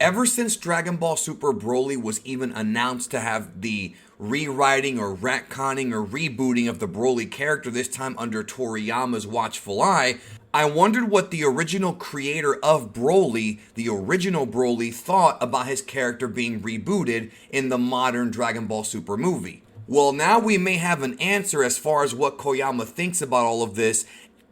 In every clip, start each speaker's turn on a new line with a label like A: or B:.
A: Ever since Dragon Ball Super Broly was even announced to have the rewriting or retconning or rebooting of the Broly character, this time under Toriyama's watchful eye, I wondered what the original creator of Broly, the original Broly, thought about his character being rebooted in the modern Dragon Ball Super movie. Well, now we may have an answer as far as what Koyama thinks about all of this,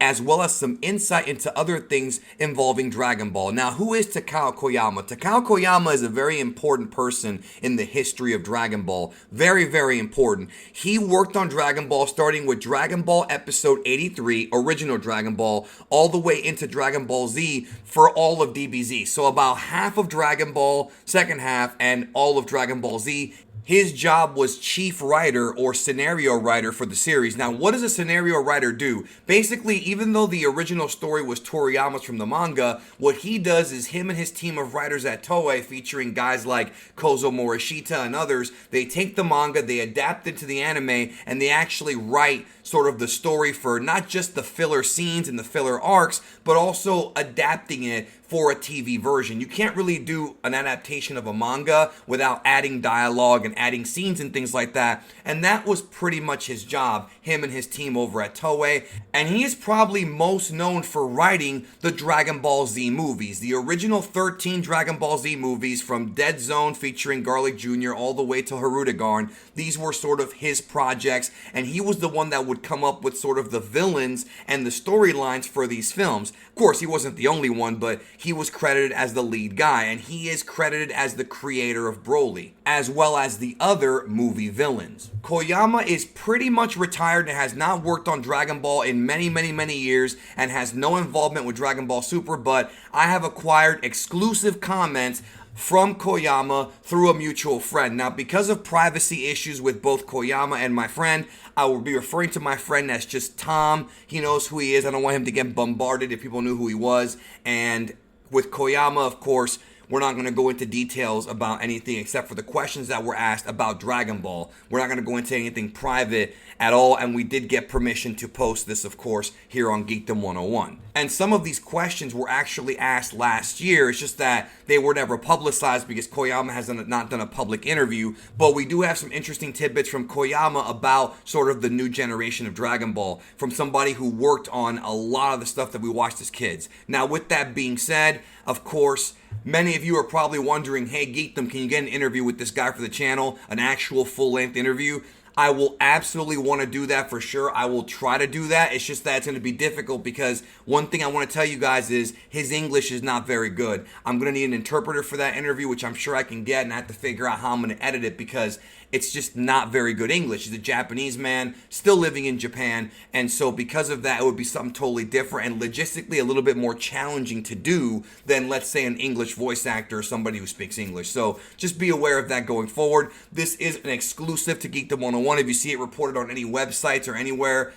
A: as well as some insight into other things involving Dragon Ball. Now, who is Takao Koyama? Takao Koyama is a very important person in the history of Dragon Ball. Very, very important. He worked on Dragon Ball starting with Dragon Ball Episode 83, original Dragon Ball, all the way into Dragon Ball Z for all of DBZ. So about half of Dragon Ball, second half, and all of Dragon Ball Z. His job was chief writer or scenario writer for the series. Now, what does a scenario writer do? Basically, even though the original story was Toriyama's from the manga, what he does is him and his team of writers at Toei, featuring guys like Kozo Morishita and others, they take the manga, they adapt it to the anime, and they actually write sort of the story for not just the filler scenes and the filler arcs, but also adapting it for a TV version. You can't really do an adaptation of a manga without adding dialogue and adding scenes and things like that. And that was pretty much his job, him and his team over at Toei. And he is probably most known for writing the Dragon Ball Z movies. The original 13 Dragon Ball Z movies, from Dead Zone featuring Garlic Jr. all the way to Hirudegarn. These were sort of his projects, and he was the one that would come up with sort of the villains and the storylines for these films. Of course, he wasn't the only one, but he was credited as the lead guy, and he is credited as the creator of Broly, as well as the other movie villains. Koyama is pretty much retired and has not worked on Dragon Ball in many years, and has no involvement with Dragon Ball Super, but I have acquired exclusive comments from Koyama through a mutual friend. Now, because of privacy issues with both Koyama and my friend, I will be referring to my friend as just Tom. He knows who he is. I don't want him to get bombarded if people knew who he was. And with Koyama, of course, we're not going to go into details about anything except for the questions that were asked about Dragon Ball. We're not going to go into anything private at all, and we did get permission to post this, of course, here on Geekdom 101. And some of these questions were actually asked last year. It's just that they were never publicized because Koyama has not done a public interview. But we do have some interesting tidbits from Koyama about sort of the new generation of Dragon Ball, from somebody who worked on a lot of the stuff that we watched as kids. Now, with that being said, of course, many of you are probably wondering, hey, Geekdom, can you get an interview with this guy for the channel? An actual full-length interview? I will absolutely want to do that for sure. I will try to do that. It's just that it's going to be difficult because one thing I want to tell you guys is his English is not very good. I'm going to need an interpreter for that interview, which I'm sure I can get, and I have to figure out how I'm going to edit it because it's just not very good English. He's a Japanese man, still living in Japan, and so because of that, it would be something totally different and logistically a little bit more challenging to do than, let's say, an English voice actor or somebody who speaks English. So just be aware of that going forward. This is an exclusive to Geekdom 101. If you see it reported on any websites or anywhere,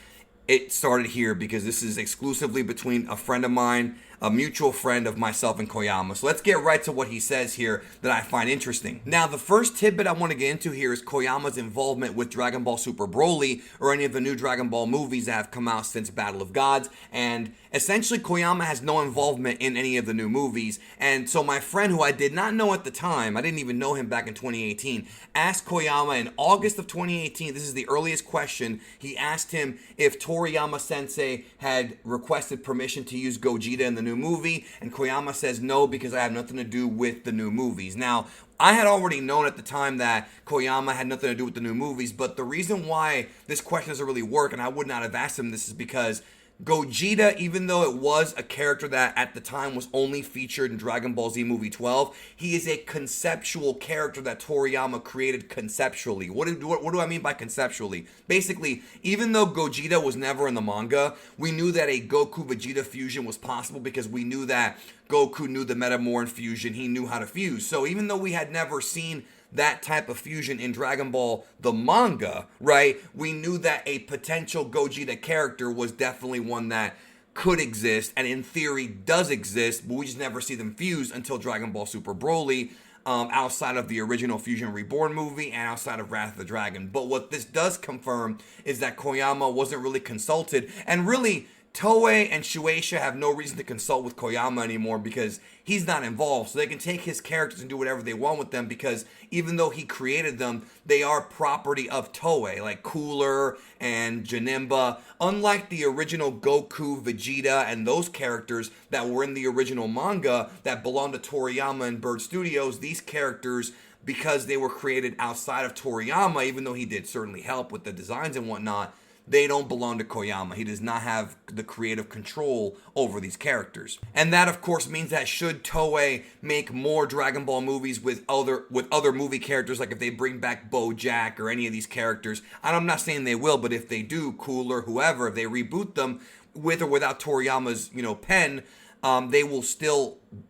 A: it started here because this is exclusively between a friend of mine, a mutual friend of myself and Koyama. So let's get right to what he says here that I find interesting. Now, the first tidbit I want to get into here is Koyama's involvement with Dragon Ball Super Broly or any of the new Dragon Ball movies that have come out since Battle of Gods. And essentially, Koyama has no involvement in any of the new movies. And so my friend, who I did not know at the time, I didn't even know him back in 2018, asked Koyama in August of 2018, this is the earliest question, he asked him if Toriyama Sensei had requested permission to use Gogeta in the new movie, and Koyama says no because I have nothing to do with the new movies. Now, I had already known at the time that Koyama had nothing to do with the new movies, but the reason why this question doesn't really work, and I would not have asked him this, is because Gogeta, even though it was a character that at the time was only featured in Dragon Ball Z Movie 12, he is a conceptual character that Toriyama created conceptually. What do I mean by conceptually? Basically, even though Gogeta was never in the manga, we knew that a Goku-Vegeta fusion was possible because we knew that Goku knew the Metamorph fusion. He knew how to fuse. So even though we had never seen that type of fusion in Dragon Ball, the manga, right? We knew that a potential Gogeta character was definitely one that could exist and in theory does exist, but we just never see them fuse until Dragon Ball Super Broly, outside of the original Fusion Reborn movie and outside of Wrath of the Dragon. But what this does confirm is that Koyama wasn't really consulted, and really Toei and Shueisha have no reason to consult with Koyama anymore because he's not involved. So they can take his characters and do whatever they want with them because even though he created them, they are property of Toei, like Cooler and Janemba. Unlike the original Goku, Vegeta, and those characters that were in the original manga that belonged to Toriyama and Bird Studios, these characters, because they were created outside of Toriyama, even though he did certainly help with the designs and whatnot, they don't belong to Koyama. He does not have the creative control over these characters. And that, of course, means that should Toei make more Dragon Ball movies with other movie characters, like if they bring back BoJack or any of these characters, and I'm not saying they will, but if they do, Cooler, whoever, if they reboot them with or without Toriyama's, pen,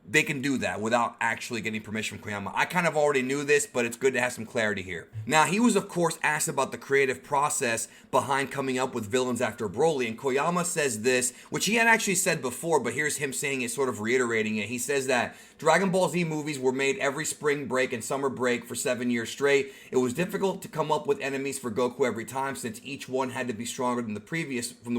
A: they can do that without actually getting permission from Koyama. I kind of already knew this, but it's good to have some clarity here. Now, he was, of course, asked about the creative process behind coming up with villains after Broly, and Koyama says this, which he had actually said before, but here's him saying it, sort of reiterating it. He says that Dragon Ball Z movies were made every spring break and summer break for 7 years straight. It was difficult to come up with enemies for Goku every time since each one had to be stronger than the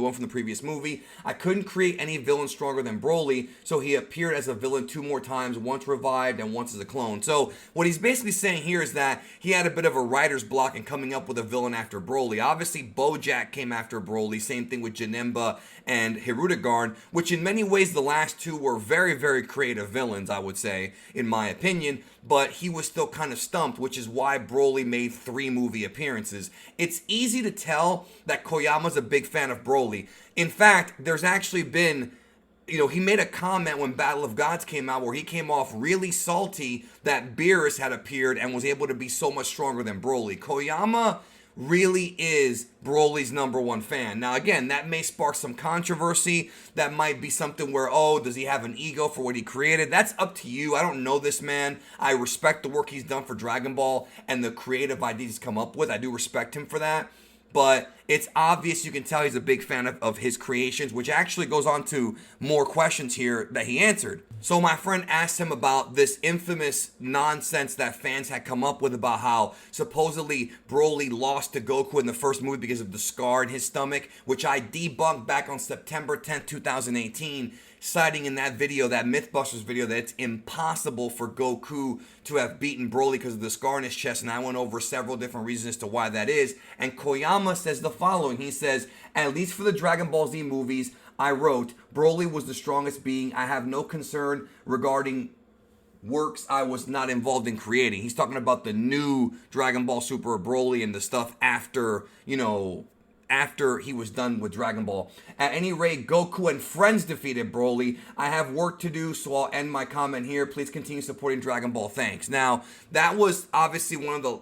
A: one from the previous movie. I couldn't create any villain stronger than Broly, so he appeared as a villain 2 more times, once revived and once as a clone. So what he's basically saying here is that he had a bit of a writer's block in coming up with a villain after Broly. Obviously, BoJack came after Broly, same thing with Janemba and Hirudegarn, which in many ways the last two were very, very creative villains, I would say, in my opinion, but he was still kind of stumped, which is why Broly made 3 movie appearances. It's easy to tell that Koyama's a big fan of Broly. In fact, there's actually been, he made a comment when Battle of Gods came out where he came off really salty that Beerus had appeared and was able to be so much stronger than Broly. Koyama really is Broly's #1 fan. Now, again, that may spark some controversy. That might be something where, does he have an ego for what he created? That's up to you. I don't know this man. I respect the work he's done for Dragon Ball and the creative ideas he's come up with. I do respect him for that. But it's obvious, you can tell he's a big fan of his creations, which actually goes on to more questions here that he answered. So my friend asked him about this infamous nonsense that fans had come up with about how supposedly Broly lost to Goku in the first movie because of the scar in his stomach, which I debunked back on September 10th, 2018, citing in that video, that Mythbusters video, that it's impossible for Goku to have beaten Broly because of the scar in his chest, and I went over several different reasons as to why that is. And Koyama says the following. He says, at least for the Dragon Ball Z movies, I wrote, Broly was the strongest being. I have no concern regarding works I was not involved in creating. He's talking about the new Dragon Ball Super Broly and the stuff after, after he was done with Dragon Ball. At any rate, Goku and friends defeated Broly. I have work to do, so I'll end my comment here. Please continue supporting Dragon Ball. Thanks. Now, that was obviously the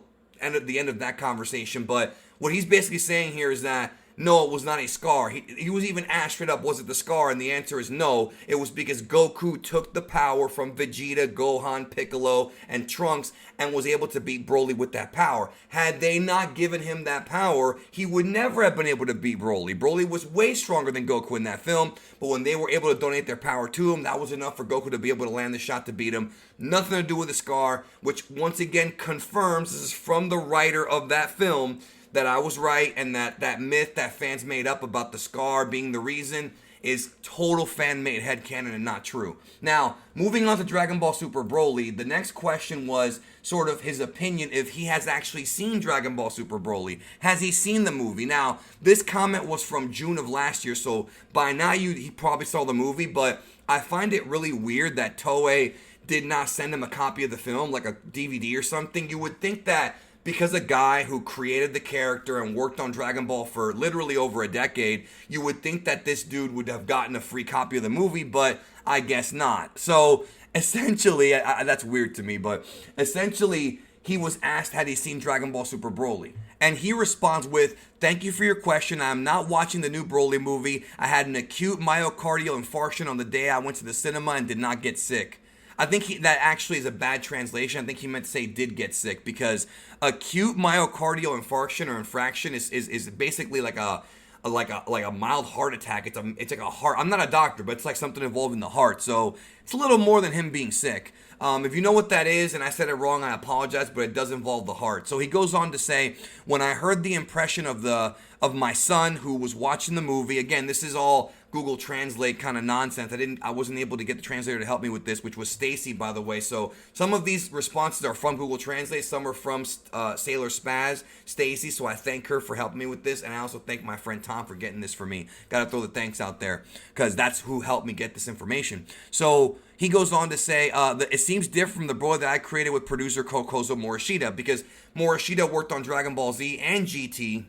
A: end of that conversation, but what he's basically saying here is that no, it was not a scar. He was even asked straight up, was it the scar? And the answer is no. It was because Goku took the power from Vegeta, Gohan, Piccolo, and Trunks and was able to beat Broly with that power. Had they not given him that power, he would never have been able to beat Broly. Broly was way stronger than Goku in that film, but when they were able to donate their power to him, that was enough for Goku to be able to land the shot to beat him. Nothing to do with the scar, which once again confirms, this is from the writer of that film, that I was right, and that myth that fans made up about the scar being the reason is total fan-made headcanon and not true. Now, moving on to Dragon Ball Super Broly, the next question was sort of his opinion if he has actually seen Dragon Ball Super Broly. Has he seen the movie? Now, this comment was from June of last year, so by now he probably saw the movie, but I find it really weird that Toei did not send him a copy of the film, like a DVD or something. You would think that because a guy who created the character and worked on Dragon Ball for literally over a decade, you would think that this dude would have gotten a free copy of the movie, but I guess not. So essentially, that's weird to me, but essentially he was asked had he seen Dragon Ball Super Broly. And he responds with, thank you for your question. I'm not watching the new Broly movie. I had an acute myocardial infarction on the day I went to the cinema and did not get sick. I think that actually is a bad translation. I think he meant to say did get sick, because acute myocardial infarction or infraction is basically like a mild heart attack. It's like a heart. I'm not a doctor, but it's like something involving the heart. So it's a little more than him being sick. If you know what that is, and I said it wrong, I apologize, but it does involve the heart. So he goes on to say, when I heard the impression of my son who was watching the movie, again, this is all Google Translate kind of nonsense. I wasn't able to get the translator to help me with this, which was Stacy, by the way. So some of these responses are from Google Translate, some are from SailorSpazz, Stacy. So I thank her for helping me with this, and I also thank my friend Tom for getting this for me. Got to throw the thanks out there because that's who helped me get this information. So he goes on to say, it seems different from the Broly that I created with producer Kokozo Morishita, because Morishita worked on Dragon Ball Z and GT.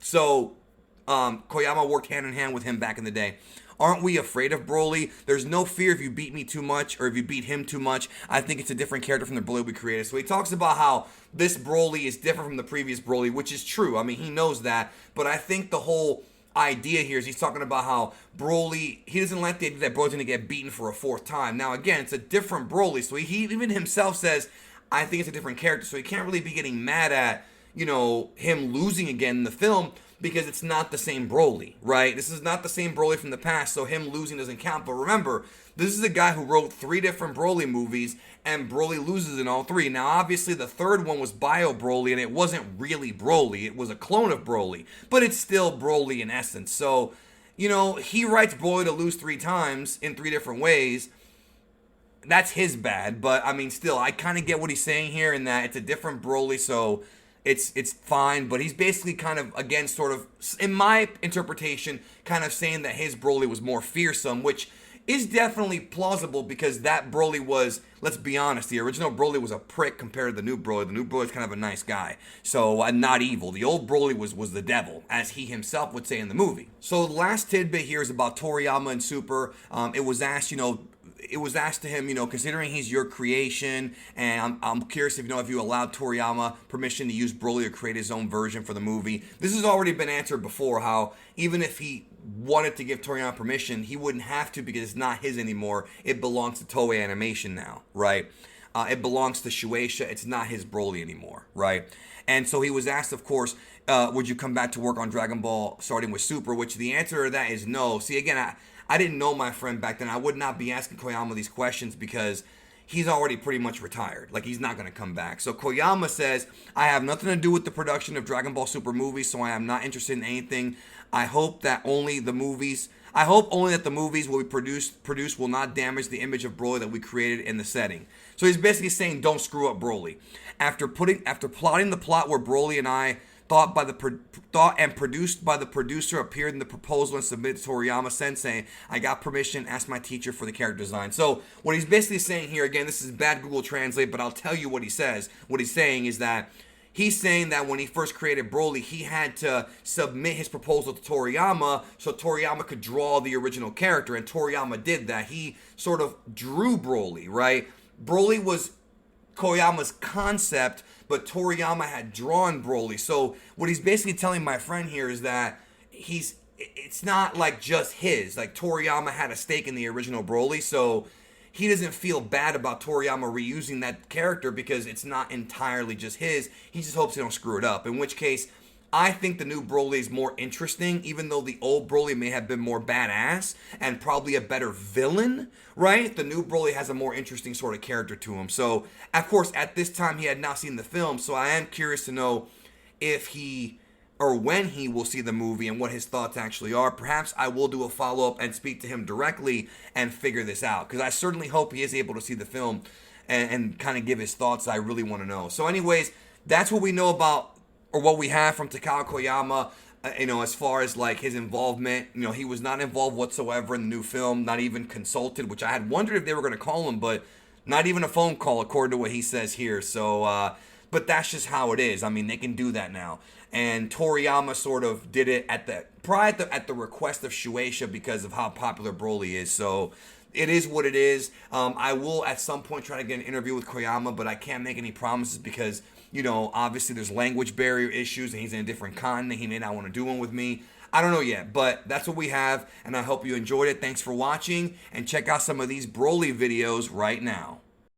A: So Koyama worked hand in hand with him back in the day. Aren't we afraid of Broly? There's no fear if you beat me too much or if you beat him too much. I think it's a different character from the Broly we created. So he talks about how this Broly is different from the previous Broly, which is true. I mean, he knows that. But I think the whole idea here is he's talking about how Broly, he doesn't like the idea that Broly's going to get beaten for a fourth time. Now, again, it's a different Broly. So he even himself says, I think it's a different character. So he can't really be getting mad at, him losing again in the film, because it's not the same Broly, right? This is not the same Broly from the past, so him losing doesn't count. But remember, this is a guy who wrote 3 different Broly movies, and Broly loses in all 3. Now, obviously, the third one was Bio Broly, and it wasn't really Broly. It was a clone of Broly, but it's still Broly in essence. So, he writes Broly to lose 3 times in 3 different ways. That's his bad, but, I mean, still, I kind of get what he's saying here in that it's a different Broly, so it's fine, but he's basically kind of, again, sort of, in my interpretation, kind of saying that his Broly was more fearsome, which is definitely plausible because that Broly was, let's be honest, the original Broly was a prick compared to the new Broly. The new Broly's kind of a nice guy, so not evil. The old Broly was the devil, as he himself would say in the movie. So the last tidbit here is about Toriyama and Super. It was asked to him, considering he's your creation, and I'm curious if you allowed Toriyama permission to use Broly to create his own version for the movie. This has already been answered before, how even if he wanted to give Toriyama permission, he wouldn't have to because it's not his anymore. It belongs to Toei Animation now, right? It belongs to Shueisha. It's not his Broly anymore, right? And so he was asked, of course, would you come back to work on Dragon Ball starting with Super, which the answer to that is no. See, again, I didn't know my friend back then. I would not be asking Koyama these questions because he's already pretty much retired. Like, he's not going to come back. So Koyama says, I have nothing to do with the production of Dragon Ball Super movies, so I am not interested in anything. I hope only that the movies will be produced will not damage the image of Broly that we created in the setting. So he's basically saying, don't screw up Broly. After plotting the plot where Broly and I thought and produced by the producer appeared in the proposal and submitted to Toriyama Sensei, I got permission, asked my teacher for the character design. So what he's basically saying here, again, this is bad Google Translate, but I'll tell you what he says. What he's saying is that he's saying that when he first created Broly, he had to submit his proposal to Toriyama so Toriyama could draw the original character, and Toriyama did that. He sort of drew Broly, right? Broly was Koyama's concept, but Toriyama had drawn Broly. So what he's basically telling my friend here is that it's not like just his. Like, Toriyama had a stake in the original Broly, so he doesn't feel bad about Toriyama reusing that character because it's not entirely just his. He just hopes they don't screw it up, in which case I think the new Broly is more interesting, even though the old Broly may have been more badass and probably a better villain, right? The new Broly has a more interesting sort of character to him. So, of course, at this time, he had not seen the film, so I am curious to know if he or when he will see the movie and what his thoughts actually are. Perhaps I will do a follow-up and speak to him directly and figure this out, because I certainly hope he is able to see the film and kind of give his thoughts. I really want to know. So anyways, that's what we know about, or what we have from Takao Koyama, as far as like his involvement. He was not involved whatsoever in the new film, not even consulted, which I had wondered if they were going to call him, but not even a phone call according to what he says here. So, but that's just how it is. I mean, they can do that now. And Toriyama sort of did it at the request of Shueisha because of how popular Broly is. So it is what it is. I will at some point try to get an interview with Koyama, but I can't make any promises because, obviously there's language barrier issues and he's in a different continent. He may not want to do one with me. I don't know yet, but that's what we have, and I hope you enjoyed it. Thanks for watching, and check out some of these Broly videos right now.